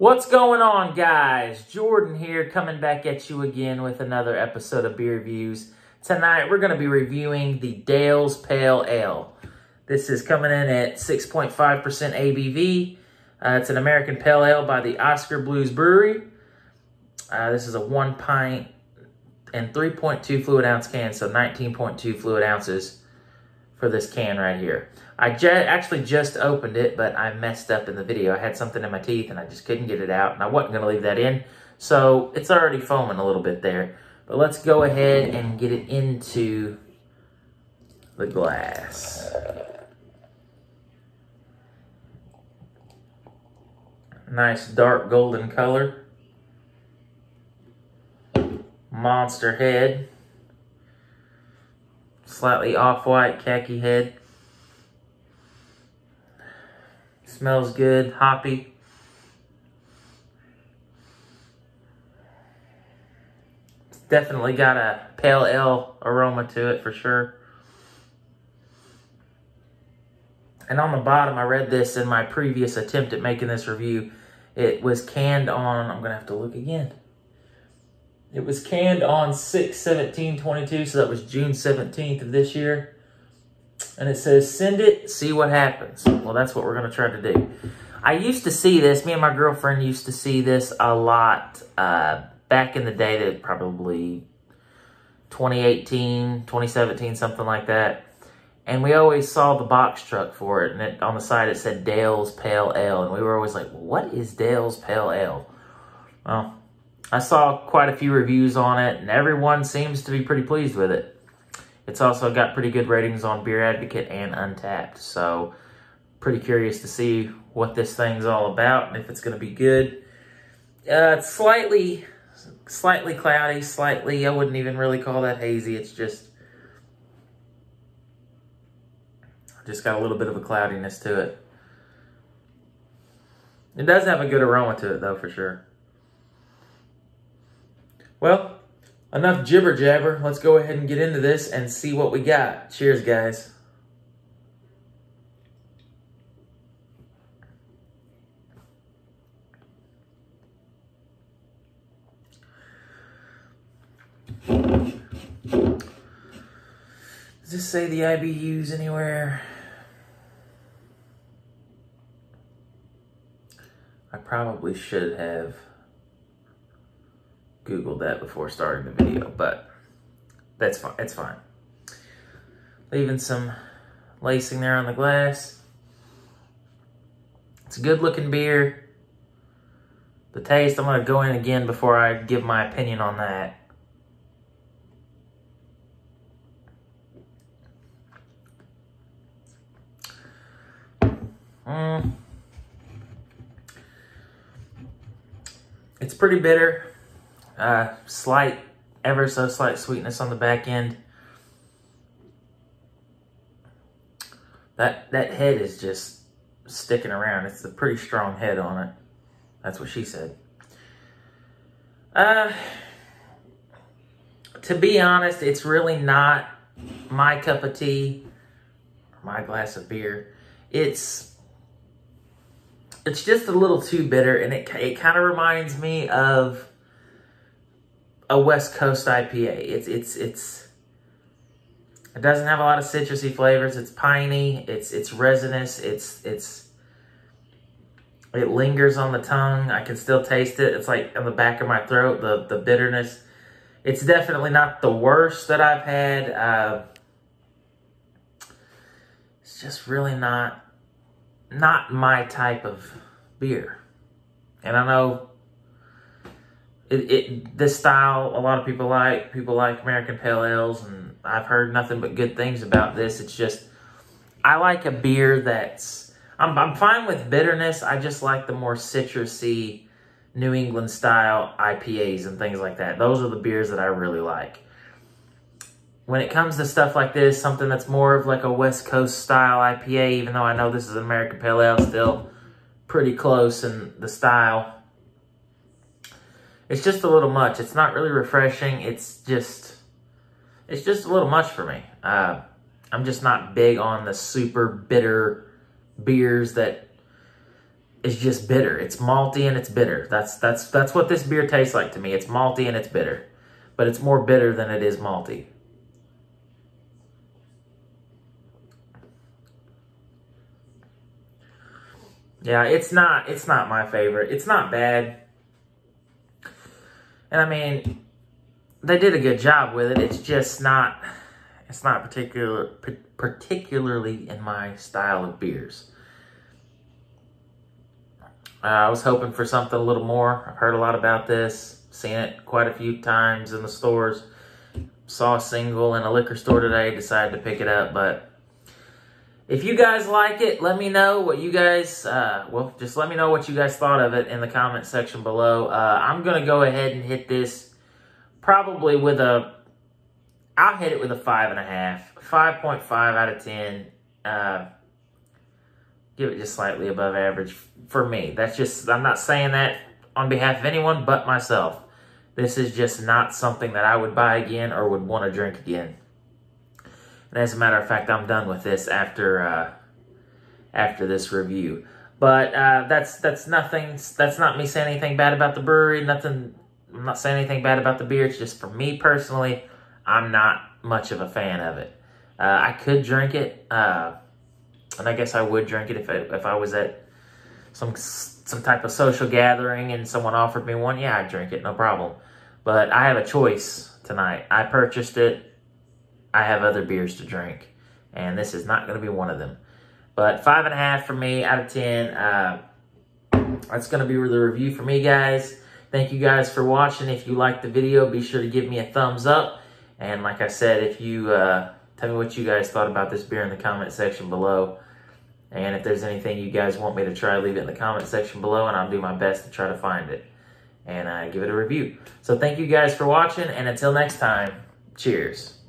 What's going on, guys? Jordan here, coming back at you again with another episode of Beer Reviews. Tonight, we're going to be reviewing the Dale's Pale Ale. This is coming in at 6.5% ABV. It's an American Pale Ale by the Oskar Blues Brewery. This is a 1 pint and 3.2 fluid ounce can, so 19.2 fluid ounces for this can right here. I actually just opened it, but I messed up in the video. I had something in my teeth and I just couldn't get it out, and I wasn't going to leave that in. So it's already foaming a little bit there. But let's go ahead and get it into the glass. Nice dark golden color. Monster head. Slightly off-white khaki head. Smells good, hoppy. It's definitely got a pale ale aroma to it for sure. And on the bottom, I read this in my previous attempt at making this review. It was canned on, I'm going to have to look again. It was canned on 6/17/22, so that was June 17th of this year. And it says, send it, see what happens. Well, that's what we're going to try to do. I used to see this, me and my girlfriend used to see this a lot back in the day, that probably 2018, 2017, something like that. And we always saw the box truck for it, and on the side it said Dale's Pale Ale. And we were always like, what is Dale's Pale Ale? Well, I saw quite a few reviews on it, and everyone seems to be pretty pleased with it. It's also got pretty good ratings on Beer Advocate and Untappd, so pretty curious to see what this thing's all about and if it's going to be good. It's slightly cloudy, I wouldn't even really call that hazy. It's just got a little bit of a cloudiness to it. It does have a good aroma to it, though, for sure. Well, enough jibber jabber. Let's go ahead and get into this and see what we got. Cheers, guys. Does this say the IBUs anywhere? I probably should have Googled that before starting the video, but that's fine. It's fine. Leaving some lacing there on the glass. It's a good looking beer. The taste, I'm going to go in again before I give my opinion on that. It's pretty bitter. Ever so slight sweetness on the back end. That head is just sticking around. It's a pretty strong head on it. That's what she said. To be honest, it's really not my cup of tea, or my glass of beer. It's just a little too bitter, and it kind of reminds me of a West Coast IPA. It doesn't have a lot of citrusy flavors. It's piney. It's resinous. It lingers on the tongue. I can still taste it. It's like on the back of my throat, the bitterness. It's definitely not the worst that I've had. It's just really not my type of beer. And I know this style, a lot of people like American Pale Ales, and I've heard nothing but good things about this. It's just, I like a beer that's, I'm fine with bitterness. I just like the more citrusy New England style IPAs and things like that. Those are the beers that I really like. When it comes to stuff like this, something that's more of like a West Coast style IPA, even though I know this is an American Pale Ale, still pretty close in the style. It's just a little much. It's not really refreshing. It's just a little much for me. I'm just not big on the super bitter beers that is just bitter. It's malty and it's bitter. That's what this beer tastes like to me. It's malty and it's bitter. But it's more bitter than it is malty. Yeah, it's not my favorite. It's not bad. And I mean, they did a good job with it. It's just not, it's not particularly in my style of beers. I was hoping for something a little more. I've heard a lot about this, seen it quite a few times in the stores. Saw a single in a liquor store today, decided to pick it up. But if you guys like it, let me know what you guys, well, just let me know what you guys thought of it in the comment section below. I'm going to go ahead and hit this probably with I'll hit it with a 5.5. 5.5 out of 10. Give it just slightly above average for me. That's just, I'm not saying that on behalf of anyone but myself. This is just not something that I would buy again or would want to drink again. And as a matter of fact, I'm done with this after this review. But that's nothing. That's not me saying anything bad about the brewery. Nothing. I'm not saying anything bad about the beer. It's just for me personally, I'm not much of a fan of it. I could drink it, and I guess I would drink it if I was at some type of social gathering and someone offered me one. Yeah, I'd drink it, no problem. But I have a choice tonight. I purchased it. I have other beers to drink, and this is not going to be one of them. But 5.5 for me out of 10. That's going to be the review for me, guys. Thank you guys for watching. If you liked the video, be sure to give me a thumbs up. And like I said, if you tell me what you guys thought about this beer in the comment section below. And if there's anything you guys want me to try, leave it in the comment section below, and I'll do my best to try to find it and give it a review. So thank you guys for watching, and until next time, cheers.